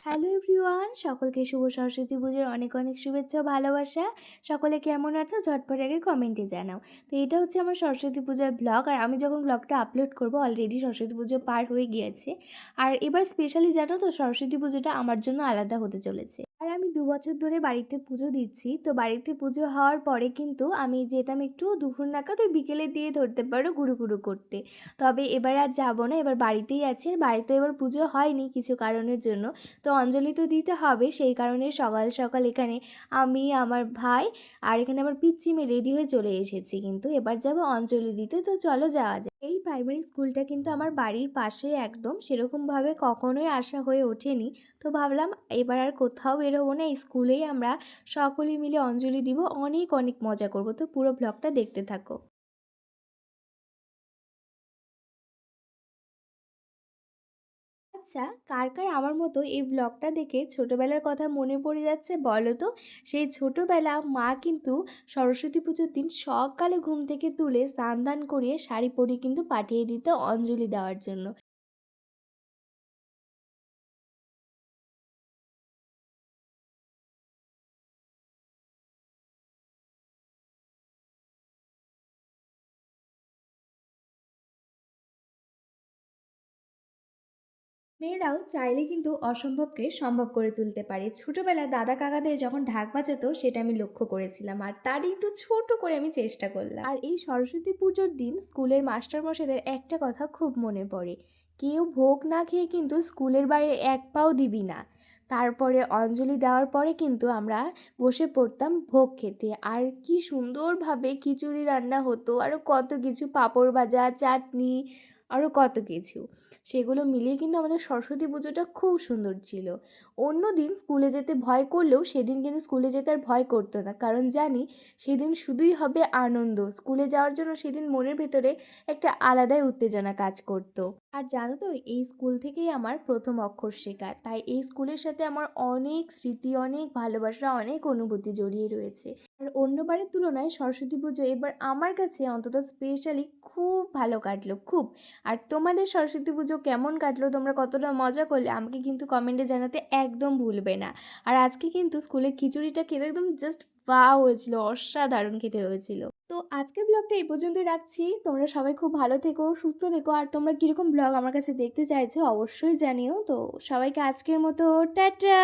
Hello everyone, সকলকে শুভ সরস্বতী পুজোর অনেক অনেক শুভেচ্ছা ও ভালোবাসা। সকলে কেমন আছো ঝটপট আগে কমেন্টে জানাও। তো এটা হচ্ছে আমার সরস্বতী পূজার ব্লগ, আর আমি যখন ব্লগটা আপলোড করব অলরেডি সরস্বতী পুজো পার হয়ে গিয়েছে। আর এবার স্পেশালি জানো তো, সরস্বতী পুজোটা আমার জন্য আলাদা হতে চলেছে। আর আমি 2 বছর ধরে বাড়িতে পুজো দিচ্ছি, তো বাড়িতে পুজো হওয়ার পরে কিন্তু আমি যেতাম একটু দুপুর নাগাদ, ওই বিকেলের দিয়ে ধরতে পারো ঘুরু ঘুরু করতে। তবে এবার আর যাবো না, এবার বাড়িতেই আছি। আর বাড়িতে এবার পুজো হয়নি কিছু কারণের জন্য, তো অঞ্জলি তো দিতে হবে, সেই কারণে সকাল সকাল এখানে আমি, আমার ভাই আর এখানে আমার পিচ্চি মেয়ে রেডি হয়ে চলে এসেছি। কিন্তু এবার যাব অঞ্জলি দিতে, তো চলো যাওয়া যায়। এই প্রাইমারি স্কুলটা কিন্তু আমার বাড়ির পাশে একদম, সেরকমভাবে কখনোই আসা হয়ে ওঠেনি। তো ভাবলাম এবার আর কোথাও বেরোবো না, এই স্কুলেই আমরা সকলে মিলে অঞ্জলি দিব, অনেক অনেক মজা করব। তো পুরো ব্লগটা দেখতে থাকো। আচ্ছা, কার কার আমার মতো এই ব্লগটা দেখে ছোটবেলার কথা মনে পড়ে যাচ্ছে বলো তো? সেই ছোটবেলা মা কিন্তু সরস্বতী পুজোর দিন সকালে ঘুম থেকে তুলে স্নান দান করিয়ে শাড়ি পরিয়ে কিন্তু পাঠিয়ে দিত অঞ্জলি দেওয়ার জন্য। মেয়েরাও চাইলে কিন্তু অসম্ভবকে সম্ভব করে তুলতে পারে। ছোটবেলায় দাদা কাকাদের যখন ঢাক বাজাতো সেটা আমি লক্ষ্য করেছিলাম, আর তারই একটু ছোট করে আমি চেষ্টা করলাম। আর এই সরস্বতী পুজোর দিন স্কুলের মাস্টারমশাইদের একটা কথা খুব মনে পড়ে, কেউ ভোগ না খেয়ে কিন্তু স্কুলের বাইরে এক পাও দিবি না। তারপরে অঞ্জলি দেওয়ার পরে কিন্তু আমরা বসে পড়তাম ভোগ খেতে। আর কি সুন্দরভাবে খিচুড়ি রান্না হতো, আরও কত কিছু, পাঁপড় ভাজা, চাটনি, আরও কত কিছু। সেগুলো মিলিয়ে কিন্তু আমাদের সরস্বতী পুজোটা খুব সুন্দর ছিল। অন্য দিন স্কুলে যেতে ভয় করলেও সেদিন কিন্তু স্কুলে যেতে আর ভয় করতো না, কারণ জানি সেদিন শুধুই হবে আনন্দ। স্কুলে যাওয়ার জন্য সেদিন মনের ভেতরে একটা আলাদাই উত্তেজনা কাজ করতো। আর জানো তো, এই স্কুল থেকেই আমার প্রথম অক্ষর শেখা, তাই এই স্কুলের সাথে আমার অনেক স্মৃতি, অনেক ভালোবাসা, অনেক অনুভূতি জড়িয়ে রয়েছে। আর অন্যবারের তুলনায় সরস্বতী পুজো এবার আমার কাছে অন্তত স্পেশালি খুব ভালো কাটলো, খুব। আর তোমাদের সরস্বতী পুজো কেমন কাটলো, তোমরা কতটা মজা করলে আমাকে কিন্তু কমেন্টে জানাতে একদম ভুলবে না। আর আজকে কিন্তু স্কুলের খিচুড়িটা খেতে একদম জাস্ট ওয়াও হয়েছিল, অসাধারণ খেতে হয়েছিল। তো আজকের ব্লগটা এই পর্যন্তই রাখছি। তোমরা সবাই খুব ভালো থেকো, সুস্থ থেকো। আর তোমরা কীরকম ব্লগ আমার কাছে দেখতে চাইছো অবশ্যই জানিও। তো সবাইকে আজকের মতো টাটা।